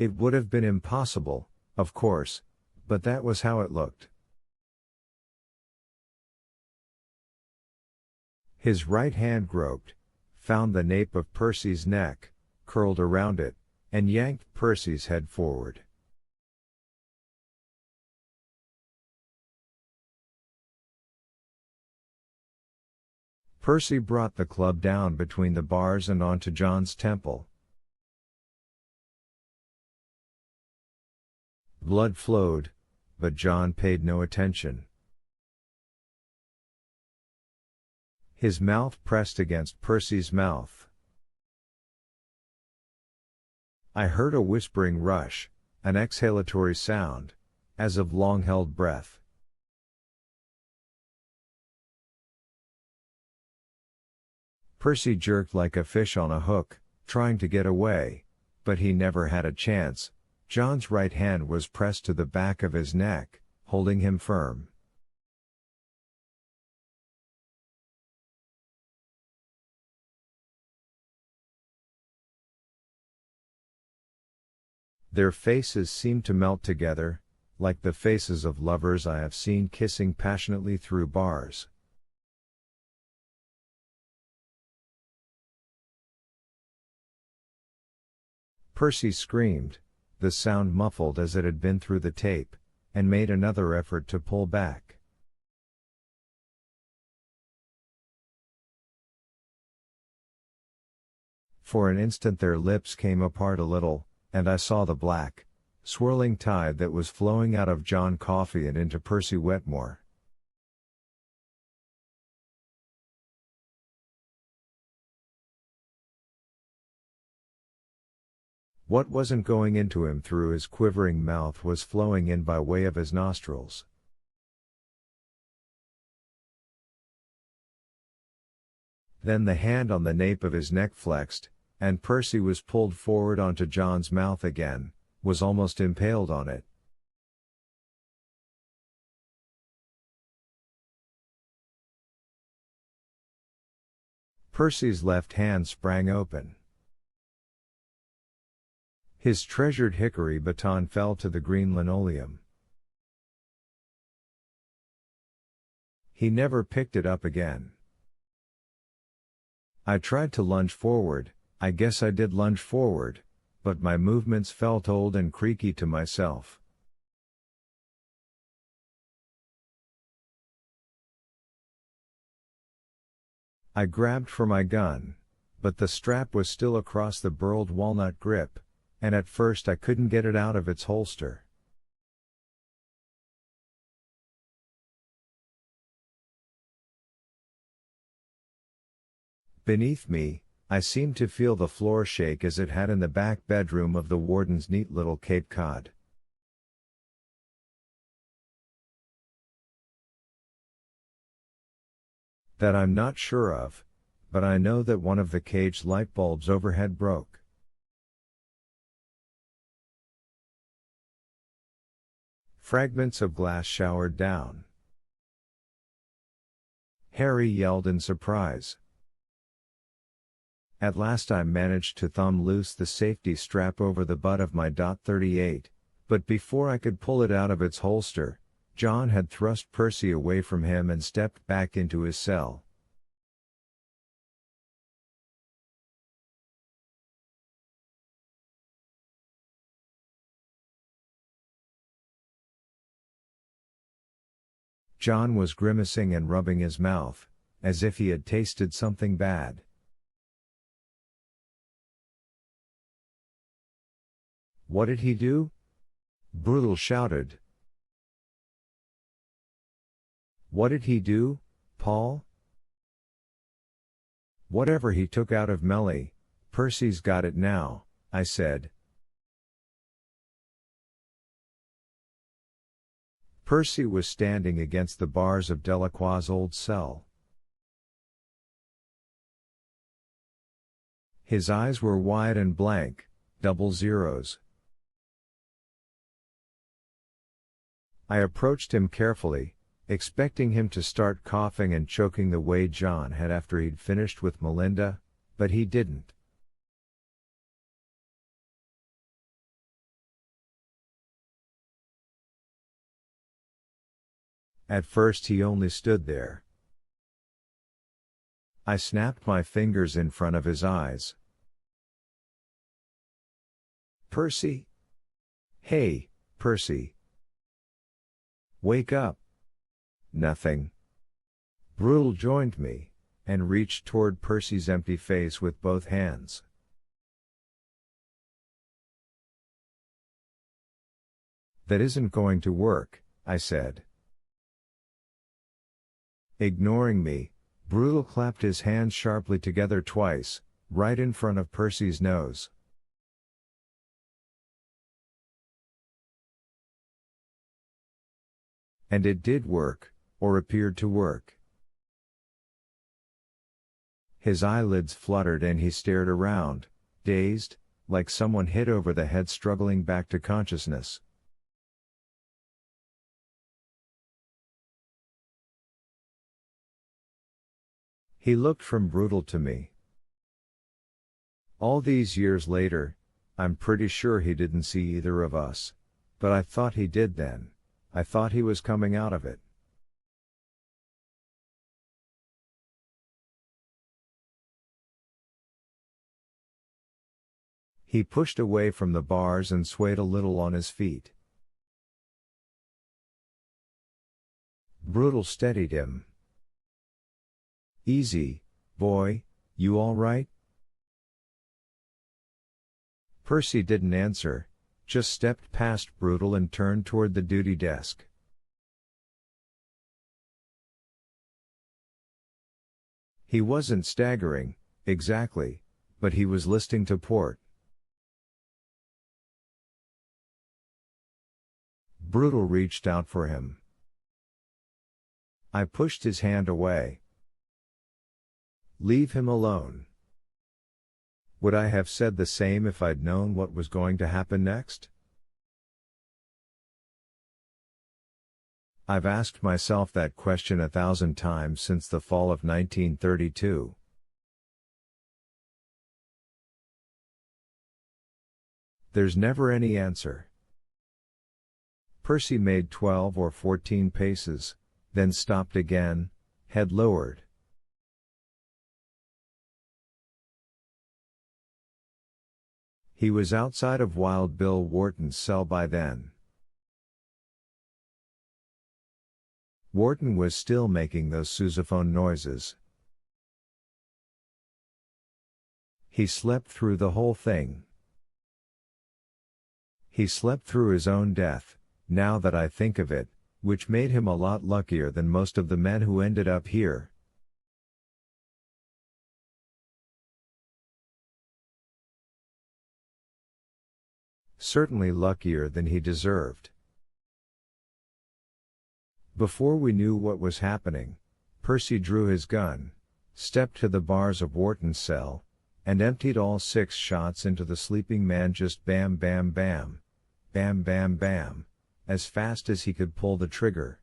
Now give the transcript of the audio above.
It would have been impossible, of course, but that was how it looked. His right hand groped, found the nape of Percy's neck, curled around it, and yanked Percy's head forward. Percy brought the club down between the bars and onto John's temple. Blood flowed, but John paid no attention. His mouth pressed against Percy's mouth. I heard a whispering rush, an exhalatory sound, as of long-held breath. Percy jerked like a fish on a hook, trying to get away, but he never had a chance. John's right hand was pressed to the back of his neck, holding him firm. Their faces seemed to melt together, like the faces of lovers I have seen kissing passionately through bars. Percy screamed, the sound muffled as it had been through the tape, and made another effort to pull back. For an instant their lips came apart a little, and I saw the black, swirling tide that was flowing out of John Coffey and into Percy Wetmore. What wasn't going into him through his quivering mouth was flowing in by way of his nostrils. Then the hand on the nape of his neck flexed, and Percy was pulled forward onto John's mouth again, was almost impaled on it. Percy's left hand sprang open. His treasured hickory baton fell to the green linoleum. He never picked it up again. I tried to lunge forward, I guess I did lunge forward, but my movements felt old and creaky to myself. I grabbed for my gun, but the strap was still across the burled walnut grip, and at first I couldn't get it out of its holster. Beneath me, I seemed to feel the floor shake as it had in the back bedroom of the warden's neat little Cape Cod. That I'm not sure of, but I know that one of the cage light bulbs overhead broke. Fragments of glass showered down. Harry yelled in surprise. At last I managed to thumb loose the safety strap over the butt of my .38, but before I could pull it out of its holster, John had thrust Percy away from him and stepped back into his cell. John was grimacing and rubbing his mouth, as if he had tasted something bad. What did he do? Brutal shouted. What did he do, Paul? Whatever he took out of Melly, Percy's got it now, I said. Percy was standing against the bars of Delacroix's old cell. His eyes were wide and blank, double zeros. I approached him carefully, expecting him to start coughing and choking the way John had after he'd finished with Melinda, but he didn't. At first he only stood there. I snapped my fingers in front of his eyes. Percy? Hey, Percy. Wake up. Nothing. Brutal joined me, and reached toward Percy's empty face with both hands. That isn't going to work, I said. Ignoring me, Brutal clapped his hands sharply together twice, right in front of Percy's nose. And it did work, or appeared to work. His eyelids fluttered and he stared around, dazed, like someone hit over the head struggling back to consciousness. He looked from Brutal to me. All these years later, I'm pretty sure he didn't see either of us, but I thought he did then. I thought he was coming out of it. He pushed away from the bars and swayed a little on his feet. Brutal steadied him. Easy, boy, you all right? Percy didn't answer, just stepped past Brutal and turned toward the duty desk. He wasn't staggering, exactly, but he was listing to port. Brutal reached out for him. I pushed his hand away. Leave him alone. Would I have said the same if I'd known what was going to happen next? I've asked myself that question 1,000 times since the fall of 1932. There's never any answer. Percy made 12 or 14 paces, then stopped again, head lowered. He was outside of Wild Bill Wharton's cell by then. Wharton was still making those sousaphone noises. He slept through the whole thing. He slept through his own death, now that I think of it, which made him a lot luckier than most of the men who ended up here. Certainly luckier than he deserved. Before we knew what was happening, Percy drew his gun, stepped to the bars of Wharton's cell, and emptied all 6 shots into the sleeping man, just bam bam bam, bam bam bam, as fast as he could pull the trigger.